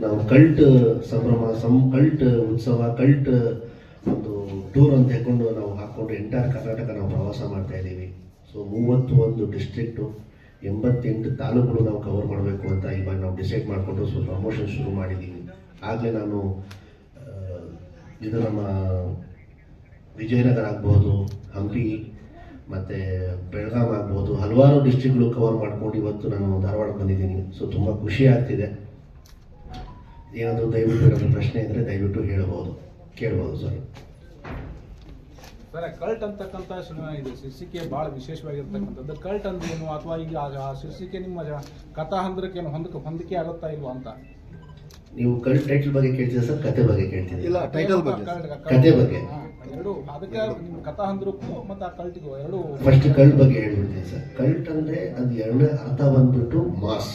ನಾವು ಕಲ್ಟ್ ಸಂಭ್ರಮ ಕಲ್ಟ್ ಉತ್ಸವ ಕಲ್ಟ್ ಒಂದು ಟೂರ್ ಅಂತ ಹೇಳ್ಕೊಂಡು ನಾವು ಹಾಕ್ಕೊಂಡು ಎಂಟೈರ್ ಕರ್ನಾಟಕ ನಾವು ಪ್ರವಾಸ ಮಾಡ್ತಾ ಇದ್ದೀವಿ. ಸೊ 31 ಡಿಸ್ಟ್ರಿಕ್ಟು 88 ತಾಲೂಕುಗಳು ನಾವು ಕವರ್ ಮಾಡಬೇಕು ಅಂತ ಇವಾಗ ನಾವು ಡಿಸೈಡ್ ಮಾಡಿಕೊಂಡು ಸ್ವಲ್ಪ ಪ್ರಮೋಷನ್ ಶುರು ಮಾಡಿದ್ದೀವಿ. ಆಗಲೇ ನಾನು ಇದು ನಮ್ಮ ವಿಜಯನಗರ ಆಗ್ಬೋದು, ಹಂಪಿ ಮತ್ತು ಬೆಳಗಾಂ ಆಗ್ಬೋದು, ಹಲವಾರು ಡಿಸ್ಟ್ರಿಕ್ಗಳು ಕವರ್ ಮಾಡ್ಕೊಂಡು ಇವತ್ತು ನಾನು ಧಾರವಾಡ ಬಂದಿದ್ದೀನಿ. ಸೊ ತುಂಬ ಖುಷಿ ಆಗ್ತಿದೆ. ಏನಾದರೂ ದಯವಿಟ್ಟು ನನ್ನ ಪ್ರಶ್ನೆ ಇದ್ದರೆ ದಯವಿಟ್ಟು ಕೇಳ್ಬೋದು ಸರ್. ಕಲ್ಟ್ ಅಂತಕ್ಕಂಥ ಸಿನಿಮಾ ಇದೆ, ಶೀರ್ಷಿಕೆ ಭಾಳ ವಿಶೇಷವಾಗಿರ್ತಕ್ಕಂಥದ್ದು. ಕಲ್ಟ್ ಅಂದ್ರೆ ಏನು, ಅಥವಾ ಈಗ ಆ ಶೀರ್ಷಿಕೆ ನಿಮ್ಮ ಕಥಾ ಹಂದ್ರಕ್ಕೆ ಏನು ಹೊಂದಿಕೆ ಆಗುತ್ತಾ ಇಲ್ವಾ ಅಂತ? ನೀವು ಕಲ್ಟ್ ಟೈಟಲ್ ಬಗ್ಗೆ ಕೇಳ್ತೀರಾ ಸರ್, ಕತೆ ಬಗ್ಗೆ ಕೇಳ್ತೀರಾ? ಇಲ್ಲ, ಟೈಟಲ್ ಬಗ್ಗೆ, ಕತೆ ಬಗ್ಗೆ ಎರಡು. ಅದಕ್ಕೆ ನಿಮ್ಮ ಕಥಾ ಹಂದ್ರಕ್ಕೂ ಮತ್ತು ಆ ಕಲ್ಟ್ಗೂ ಎರಡು. ಫಸ್ಟ್ ಕಲ್ಟ್ ಬಗ್ಗೆ ಹೇಳ್ಬಿಡ್ತೀನಿ ಸರ್. ಕಲ್ಟ್ ಅಂದರೆ ಅದು ಎರಡನೇ ಅರ್ಥ ಬಂದ್ಬಿಟ್ಟು ಮಾಸ್.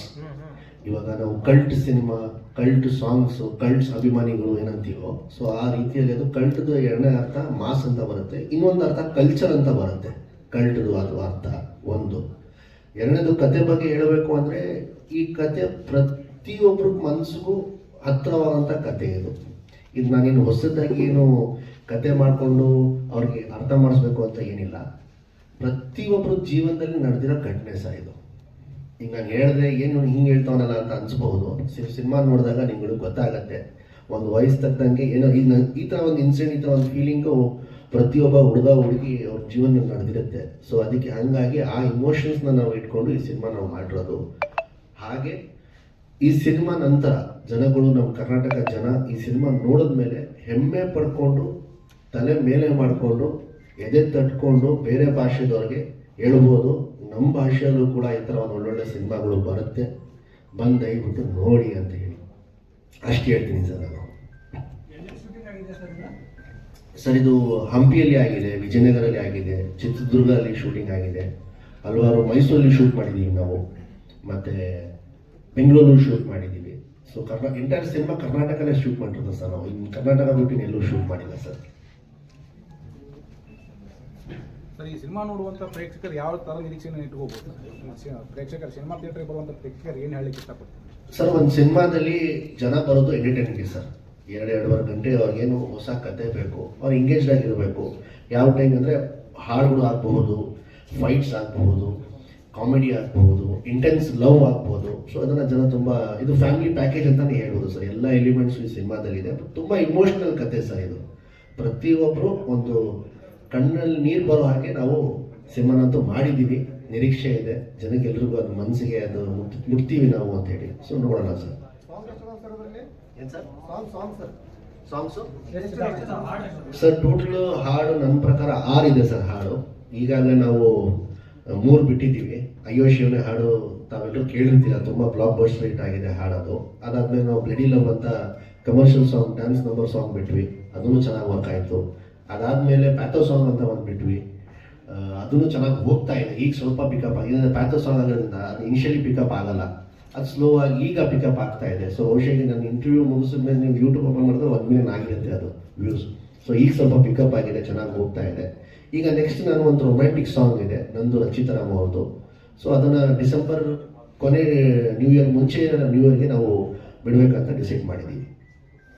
ಇವಾಗ ನಾವು cult cinema, cult songs, cults ಅಭಿಮಾನಿಗಳು ಏನಂತೀವೋ, ಸೊ ಆ ರೀತಿಯಲ್ಲಿ ಅದು ಕಲ್ಟ್ದು ಎರಡನೇ ಅರ್ಥ ಮಾಸ್ ಅಂತ ಬರುತ್ತೆ. ಇನ್ನೊಂದು ಅರ್ಥ ಕಲ್ಚರ್ ಅಂತ ಬರುತ್ತೆ ಕಲ್ಟ್ದು. ಅದು ಅರ್ಥ ಒಂದು. ಎರಡನೇದು ಕತೆ ಬಗ್ಗೆ ಹೇಳಬೇಕು ಅಂದರೆ, ಈ ಕತೆ ಪ್ರತಿಯೊಬ್ಬರ ಮನಸ್ಸಿಗೂ ಹತ್ತಿರವಾದಂಥ ಕತೆ ಇದು. ಇದು ನಾನೇನು ಹೊಸದಾಗಿ ಏನು ಕತೆ ಮಾಡಿಕೊಂಡು ಅವ್ರಿಗೆ ಅರ್ಥ ಮಾಡಿಸ್ಬೇಕು ಅಂತ ಏನಿಲ್ಲ. ಪ್ರತಿಯೊಬ್ಬರ ಜೀವನದಲ್ಲಿ ನಡೆದಿರೋ ಘಟನೆ ಸಹ ಇದು. ಈಗ ನಾನು ಹೇಳಿದ್ರೆ ಏನು ಹಿಂಗೆ ಹೇಳ್ತಾವನಲ್ಲ ಅಂತ ಅನ್ಸ್ಬಹುದು. ಸಿನಿಮಾ ನೋಡಿದಾಗ ನಿಮ್ಗಳಿಗೆ ಗೊತ್ತಾಗತ್ತೆ. ಒಂದು ವಯಸ್ಸು ತಕ್ಕಂಗೆ ಏನೋ ಈ ಥರ ಒಂದು ಇನ್ಸಿಡೆಂಟ್, ಈ ಥರ ಒಂದು ಫೀಲಿಂಗು ಪ್ರತಿಯೊಬ್ಬ ಹುಡುಗಿ ಅವ್ರ ಜೀವನ ನಡೆದಿರುತ್ತೆ. ಸೊ ಅದಕ್ಕೆ ಹಾಗಾಗಿ ಆ ಇಮೋಷನ್ಸ್ನ ನಾವು ಇಟ್ಕೊಂಡು ಈ ಸಿನಿಮಾ ನಾವು ಮಾಡಿರೋದು. ಹಾಗೆ ಈ ಸಿನಿಮಾ ನಂತರ ಜನಗಳು, ನಮ್ಮ ಕರ್ನಾಟಕ ಜನ ಈ ಸಿನಿಮಾ ನೋಡಿದ ಮೇಲೆ ಹೆಮ್ಮೆ ಪಡ್ಕೊಂಡು, ತಲೆ ಮೇಲೆ ಮಾಡಿಕೊಂಡು, ಎದೆ ತಟ್ಕೊಂಡು ಬೇರೆ ಭಾಷೆದವ್ರಿಗೆ ಹೇಳ್ಬೋದು, ನಮ್ಮ ಭಾಷೆಯಲ್ಲೂ ಕೂಡ ಈ ಥರ ಒಂದು ಒಳ್ಳೊಳ್ಳೆ ಸಿನಿಮಾಗಳು ಬರುತ್ತೆ, ಬಂದು ದಯವಿಟ್ಟು ನೋಡಿ ಅಂತ ಹೇಳಿ ಅಷ್ಟು ಹೇಳ್ತೀನಿ ಸರ್ ನಾನು. ಸರ್ ಇದು ಹಂಪಿಯಲ್ಲಿ ಆಗಿದೆ, ವಿಜಯನಗರಲ್ಲಿ ಆಗಿದೆ, ಚಿತ್ರದುರ್ಗದಲ್ಲಿ ಶೂಟಿಂಗ್ ಆಗಿದೆ, ಹಲವಾರು ಮೈಸೂರಲ್ಲಿ ಶೂಟ್ ಮಾಡಿದ್ದೀವಿ ನಾವು, ಮತ್ತು ಬೆಂಗಳೂರಲ್ಲಿ ಶೂಟ್ ಮಾಡಿದ್ದೀವಿ. ಸೊ ಎಂಟೈರ್ ಸಿನಿಮಾ ಕರ್ನಾಟಕಲ್ಲೇ ಶೂಟ್ ಮಾಡಿರೋದು ಸರ್ ನಾವು. ಇನ್ನು ಕರ್ನಾಟಕ ಬಿಟ್ಟು ಎಲ್ಲೂ ಶೂಟ್ ಮಾಡಿಲ್ಲ ಸರ್. ಈ ಸಿನಿಮಾ ನೋಡುವಂಥ ಪ್ರೇಕ್ಷಕರು ಯಾವ ಥರ ನಿರೀಕ್ಷೆನ ಇಟ್ಕೋಬಹುದು? ಪ್ರೇಕ್ಷಕರು ಸಿನಿಮಾ ಥಿಯೇಟರ್ಗೆ ಬರುವಂಥ ಪ್ರೇಕ್ಷಕರು ಏನು ಹೇಳಲಿಕ್ಕೆ ಇಷ್ಟಪಡ್ತಾರೆ ಸರ್? ಒಂದು ಸಿನಿಮಾದಲ್ಲಿ ಜನ ಬರೋದು ಎಂಟರ್ಟೈನ್ಗೆ ಸರ್. 2-2.5 ಗಂಟೆ ಅವ್ರಿಗೇನು ಹೊಸ ಕತೆ ಬೇಕು, ಅವ್ರು ಎಂಗೇಜ್ಡ್ ಆಗಿರಬೇಕು. ಯಾವ ಟೈಮ್ ಅಂದರೆ ಹಾಡುಗಳು ಆಗಬಹುದು, ಫೈಟ್ಸ್ ಆಗಬಹುದು, ಕಾಮಿಡಿ ಆಗಬಹುದು, ಇಂಟೆನ್ಸ್ ಲವ್ ಆಗ್ಬೋದು. ಸೊ ಅದನ್ನು ಜನ ತುಂಬ, ಇದು ಫ್ಯಾಮಿಲಿ ಪ್ಯಾಕೇಜ್ ಅಂತಲೇ ಹೇಳ್ಬೋದು ಸರ್. ಎಲ್ಲ ಎಲಿಮೆಂಟ್ಸು ಈ ಸಿನಿಮಾದಲ್ಲಿದೆ. ತುಂಬ ಇಮೋಷ್ನಲ್ ಕತೆ ಸರ್ ಇದು. ಪ್ರತಿಯೊಬ್ಬರು ಒಂದು ಕಣ್ಣಲ್ಲಿ ನೀರು ಬರೋ ಹಾಗೆ ನಾವು ಸಿನಿಮಾನಂತೂ ಮಾಡಿದ್ದೀವಿ. ನಿರೀಕ್ಷೆ ಇದೆ ಜನಕ್ಕೆಲ್ರಿಗೂ, ಅದು ಮನಸ್ಸಿಗೆ ಅದು ಮುಟ್ತೀವಿ ನಾವು ಅಂತ ಹೇಳಿ. ಸೊ ನೋಡೋಣ ಸರ್. ಏನು ಸರ್ ಸಾಂಗ್ಸು? ಸರ್ ಟೋಟಲ್ ಹಾಡು ನನ್ನ ಪ್ರಕಾರ 6 ಇದೆ ಸರ್ ಹಾಡು. ಈಗಾಗಲೇ ನಾವು 3 ಬಿಟ್ಟಿದ್ದೀವಿ. ಅಯ್ಯೋ ಶಿವನೇ ಹಾಡು ತಾವೆಲ್ಲರೂ ಕೇಳಿರ್ತೀರ, ತುಂಬ ಬ್ಲಾಕ್ ಬಸ್ಟರ್ ಹಿಟ್ ಆಗಿದೆ ಹಾಡೋದು. ಅದಾದಮೇಲೆ ನಾವು ಬ್ಲಡಿ ಲವ್ ಅಂತ commercial song, dance number song ಬಿಟ್ವಿ, ಅದನ್ನು ಚೆನ್ನಾಗಿ ವರ್ಕ್ ಆಯಿತು. ಅದಾದಮೇಲೆ ಪ್ಯಾಥೋ ಸಾಂಗ್ ಅಂತ ಒಂದು ಬಿಟ್ವಿ, ಅದನ್ನು ಚೆನ್ನಾಗಿ ಹೋಗ್ತಾ ಇದೆ. ಈಗ ಸ್ವಲ್ಪ ಪಿಕಪ್ ಆಗಿದೆ. ಪ್ಯಾಥೋ ಸಾಂಗ್ ಆಗೋದ್ರಿಂದ ಅದು ಇನಿಷಿಯಲಿ ಪಿಕಪ್ ಆಗಲ್ಲ, ಅದು ಸ್ಲೋ ಆಗಿ ಈಗ ಪಿಕಪ್ ಆಗ್ತಾ ಇದೆ. ಸೊ ಬಹುಶಃ ನಾನು ಇಂಟರ್ವ್ಯೂ ಮುಗಿಸಿದ ಮೇಲೆ ನೀವು ಯೂಟ್ಯೂಬ್ ಓಪನ್ ಮಾಡಿದ್ರೆ 1 ಮಿಲಿಯನ್ ಆಗಿರುತ್ತೆ ಅದು ವ್ಯೂಸ್. ಸೊ ಈಗ ಸ್ವಲ್ಪ ಪಿಕಪ್ ಆಗಿದೆ, ಚೆನ್ನಾಗಿ ಹೋಗ್ತಾ ಇದೆ. ಈಗ ನೆಕ್ಸ್ಟ್ ನಾನು ಒಂದು ರೊಮ್ಯಾಂಟಿಕ್ ಸಾಂಗ್ ಇದೆ ನಂದು, ರಚಿತಾರಾಮ್ ಅವ್ರದ್ದು. ಸೊ ಅದನ್ನು ಡಿಸೆಂಬರ್ ಕೊನೆ ನ್ಯೂ ಇಯರ್ ಮುಂಚೆ ನ್ಯೂ ಇಯರ್ಗೆ ನಾವು ಬಿಡಬೇಕಂತ ಡಿಸೈಡ್ ಮಾಡಿದ್ದೀವಿ.